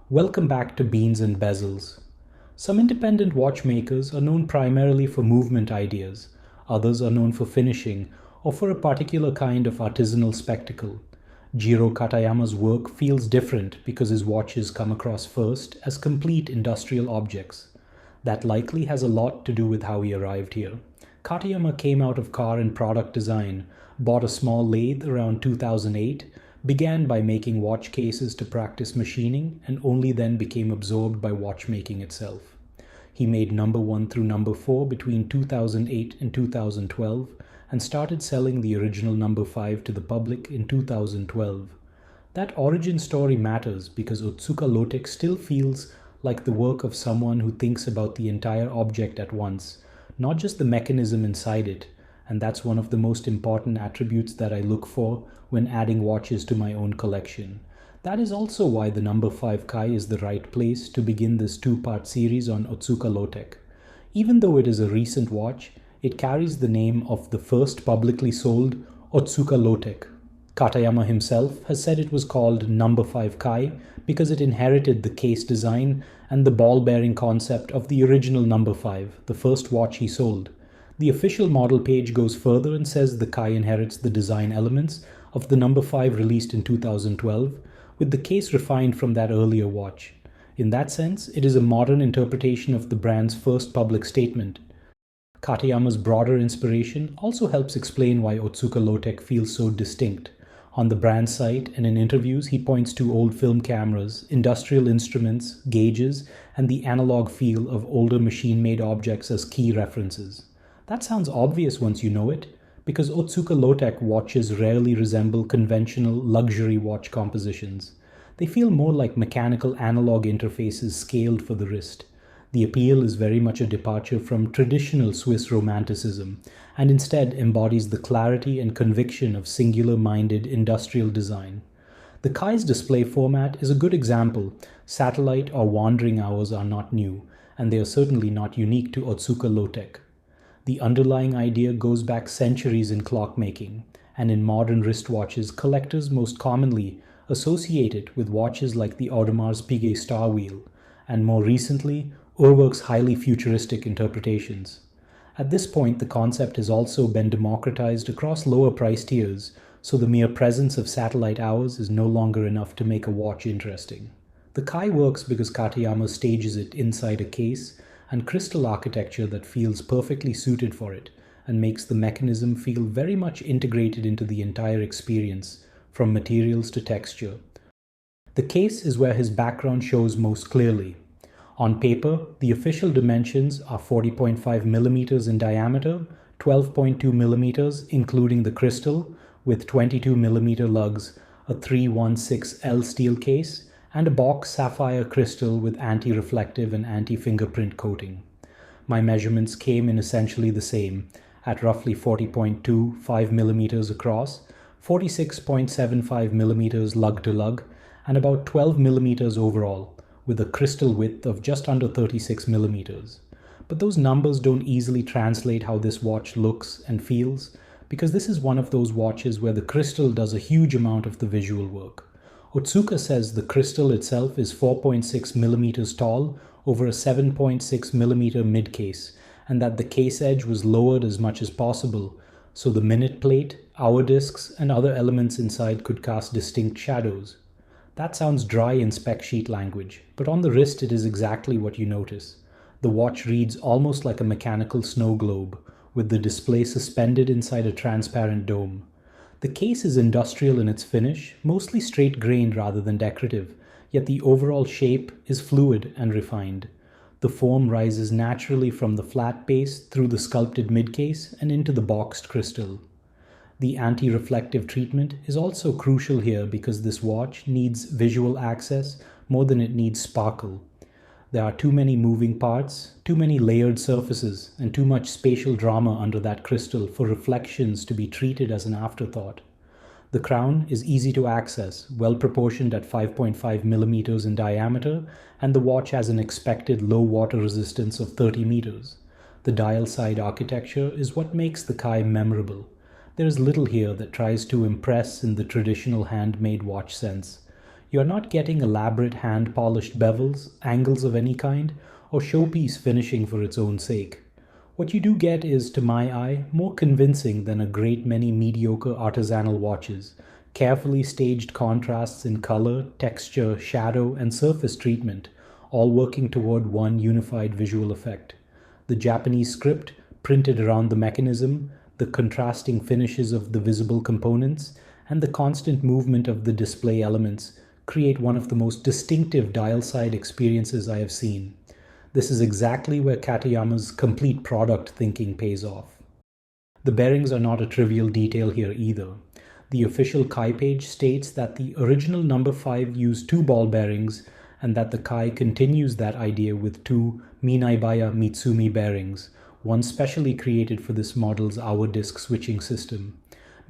Welcome back to Beans and Bezels. Some independent watchmakers are known primarily for movement ideas, others are known for finishing or for a particular kind of artisanal spectacle. Jiro Katayama's work feels different because his watches come across first as complete industrial objects. That likely has a lot to do with how he arrived here. Katayama came out of car and product design, bought a small lathe around 2008, began by making watch cases to practice machining, and only then became absorbed by watchmaking itself. He made number 1 through number 4 between 2008 and 2012 and started selling the original number 5 to the public in 2012. That origin story matters because Otsuka Lotech still feels like the work of someone who thinks about the entire object at once, not just the mechanism inside it, and that's one of the most important attributes that I look for when adding watches to my own collection. That is also why the number 5 Kai is the right place to begin this two-part series on Otsuka Lotech. Even though it is a recent watch, it carries the name of the first publicly sold Otsuka Lotech. Katayama himself has said it was called number 5 Kai because it inherited the case design and the ball-bearing concept of the original number 5, the first watch he sold. The official model page goes further and says the Kai inherits the design elements of the number 5 released in 2012, with the case refined from that earlier watch. In that sense, it is a modern interpretation of the brand's first public statement. Katayama's broader inspiration also helps explain why Otsuka Lotech feels so distinct. On the brand site and in interviews, he points to old film cameras, industrial instruments, gauges, and the analog feel of older machine-made objects as key references. That sounds obvious once you know it, because Otsuka Lotech watches rarely resemble conventional luxury watch compositions. They feel more like mechanical analog interfaces scaled for the wrist. The appeal is very much a departure from traditional Swiss romanticism, and instead embodies the clarity and conviction of singular-minded industrial design. The Kai's display format is a good example. Satellite or wandering hours are not new, and they are certainly not unique to Otsuka Lotech. The underlying idea goes back centuries in clockmaking, and in modern wristwatches, collectors most commonly associate it with watches like the Audemars Piguet Star Wheel, and more recently, Urwerk's highly futuristic interpretations. At this point, the concept has also been democratized across lower price tiers, so the mere presence of satellite hours is no longer enough to make a watch interesting. The Kai works because Katayama stages it inside a case and crystal architecture that feels perfectly suited for it and makes the mechanism feel very much integrated into the entire experience, from materials to texture. The case is where his background shows most clearly. On paper, the official dimensions are 40.5 millimeters in diameter, 12.2 millimeters including the crystal, with 22 millimeter lugs, a 316L steel case, and a box sapphire crystal with anti-reflective and anti-fingerprint coating. My measurements came in essentially the same, at roughly 40.25 millimeters across, 46.75 millimeters lug to lug, and about 12 millimeters overall, with a crystal width of just under 36 millimeters. But those numbers don't easily translate how this watch looks and feels, because this is one of those watches where the crystal does a huge amount of the visual work. Otsuka says the crystal itself is 4.6 millimeters tall over a 7.6 millimeter mid-case, and that the case edge was lowered as much as possible, so the minute plate, hour discs, and other elements inside could cast distinct shadows. That sounds dry in spec sheet language, but on the wrist it is exactly what you notice. The watch reads almost like a mechanical snow globe, with the display suspended inside a transparent dome. The case is industrial in its finish, mostly straight-grained rather than decorative, yet the overall shape is fluid and refined. The foam rises naturally from the flat base through the sculpted midcase and into the boxed crystal. The anti-reflective treatment is also crucial here because this watch needs visual access more than it needs sparkle. There are too many moving parts, too many layered surfaces, and too much spatial drama under that crystal for reflections to be treated as an afterthought. The crown is easy to access, well proportioned at 5.5 millimeters in diameter, and the watch has an expected low water resistance of 30 meters. The dial side architecture is what makes the Kai memorable. There is little here that tries to impress in the traditional handmade watch sense. You're not getting elaborate hand-polished bevels, angles of any kind, or showpiece finishing for its own sake. What you do get is, to my eye, more convincing than a great many mediocre artisanal watches. Carefully staged contrasts in color, texture, shadow, and surface treatment, all working toward one unified visual effect. The Japanese script, printed around the mechanism, the contrasting finishes of the visible components, and the constant movement of the display elements create one of the most distinctive dial-side experiences I have seen. This is exactly where Katayama's complete product thinking pays off. The bearings are not a trivial detail here either. The official Kai page states that the original number 5 used 2 ball bearings and that the Kai continues that idea with 2 MinebeaMitsumi bearings, one specially created for this model's hour disc switching system.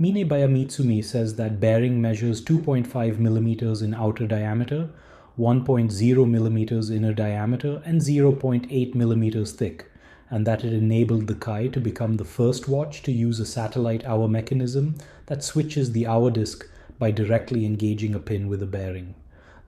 MinebeaMitsumi says that bearing measures 2.5 mm in outer diameter, 1.0 mm inner diameter, and 0.8 mm thick, and that it enabled the Kai to become the first watch to use a satellite hour mechanism that switches the hour disc by directly engaging a pin with a bearing.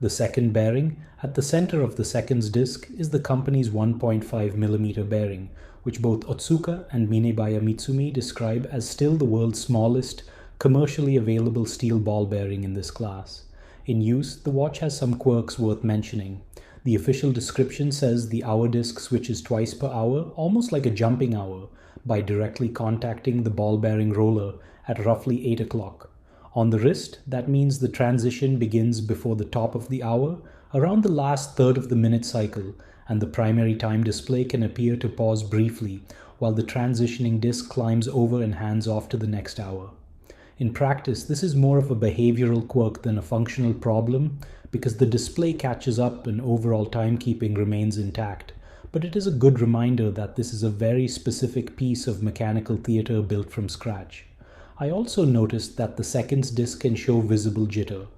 The second bearing, at the center of the seconds disc, is the company's 1.5 mm bearing, which both Otsuka and MinebeaMitsumi describe as still the world's smallest, commercially available steel ball bearing in this class. In use, the watch has some quirks worth mentioning. The official description says the hour disc switches twice per hour, almost like a jumping hour, by directly contacting the ball bearing roller at roughly 8 o'clock. On the wrist, that means the transition begins before the top of the hour, around the last third of the minute cycle, and the primary time display can appear to pause briefly while the transitioning disc climbs over and hands off to the next hour. In practice, this is more of a behavioral quirk than a functional problem because the display catches up and overall timekeeping remains intact, but it is a good reminder that this is a very specific piece of mechanical theater built from scratch. I also noticed that the seconds disc can show visible jitter.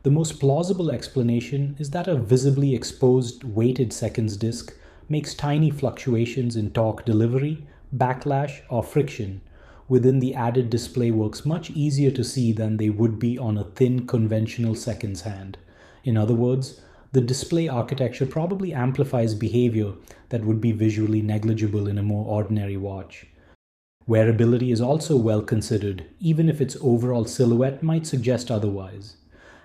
The most plausible explanation is that a visibly exposed weighted seconds disc makes tiny fluctuations in torque delivery, backlash, or friction within the added display works much easier to see than they would be on a thin conventional seconds hand. In other words, the display architecture probably amplifies behavior that would be visually negligible in a more ordinary watch. Wearability is also well considered, even if its overall silhouette might suggest otherwise.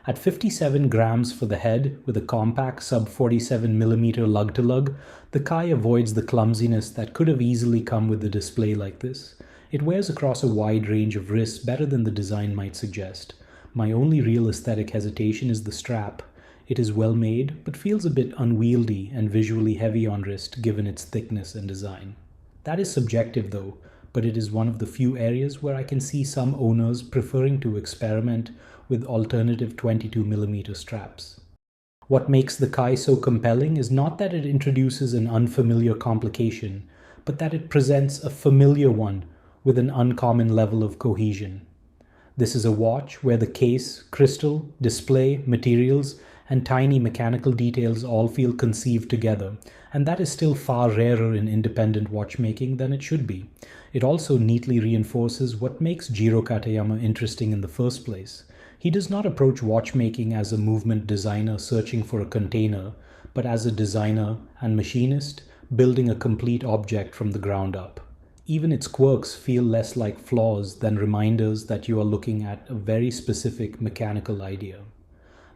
At 57 grams for the head, with a compact sub-47mm lug-to-lug, the Kai avoids the clumsiness that could have easily come with a display like this. It wears across a wide range of wrists better than the design might suggest. My only real aesthetic hesitation is the strap. It is well made, but feels a bit unwieldy and visually heavy on wrist given its thickness and design. That is subjective though, but it is one of the few areas where I can see some owners preferring to experiment with alternative 22mm straps. What makes the Kai so compelling is not that it introduces an unfamiliar complication, but that it presents a familiar one with an uncommon level of cohesion. This is a watch where the case, crystal, display, materials, and tiny mechanical details all feel conceived together, and that is still far rarer in independent watchmaking than it should be. It also neatly reinforces what makes Jiro Katayama interesting in the first place. He does not approach watchmaking as a movement designer searching for a container, but as a designer and machinist building a complete object from the ground up. Even its quirks feel less like flaws than reminders that you are looking at a very specific mechanical idea.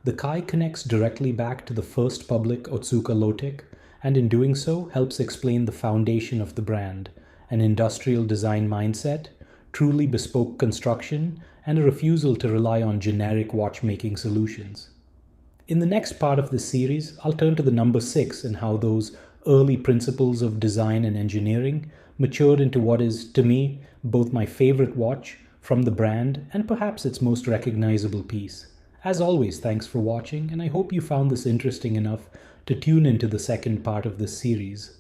The Kai connects directly back to the first public Otsuka Lotech, and in doing so helps explain the foundation of the brand, an industrial design mindset, truly bespoke construction, and a refusal to rely on generic watchmaking solutions. In the next part of this series, I'll turn to the number 6 and how those early principles of design and engineering matured into what is, to me, both my favorite watch from the brand and perhaps its most recognizable piece. As always, thanks for watching, and I hope you found this interesting enough to tune into the second part of this series.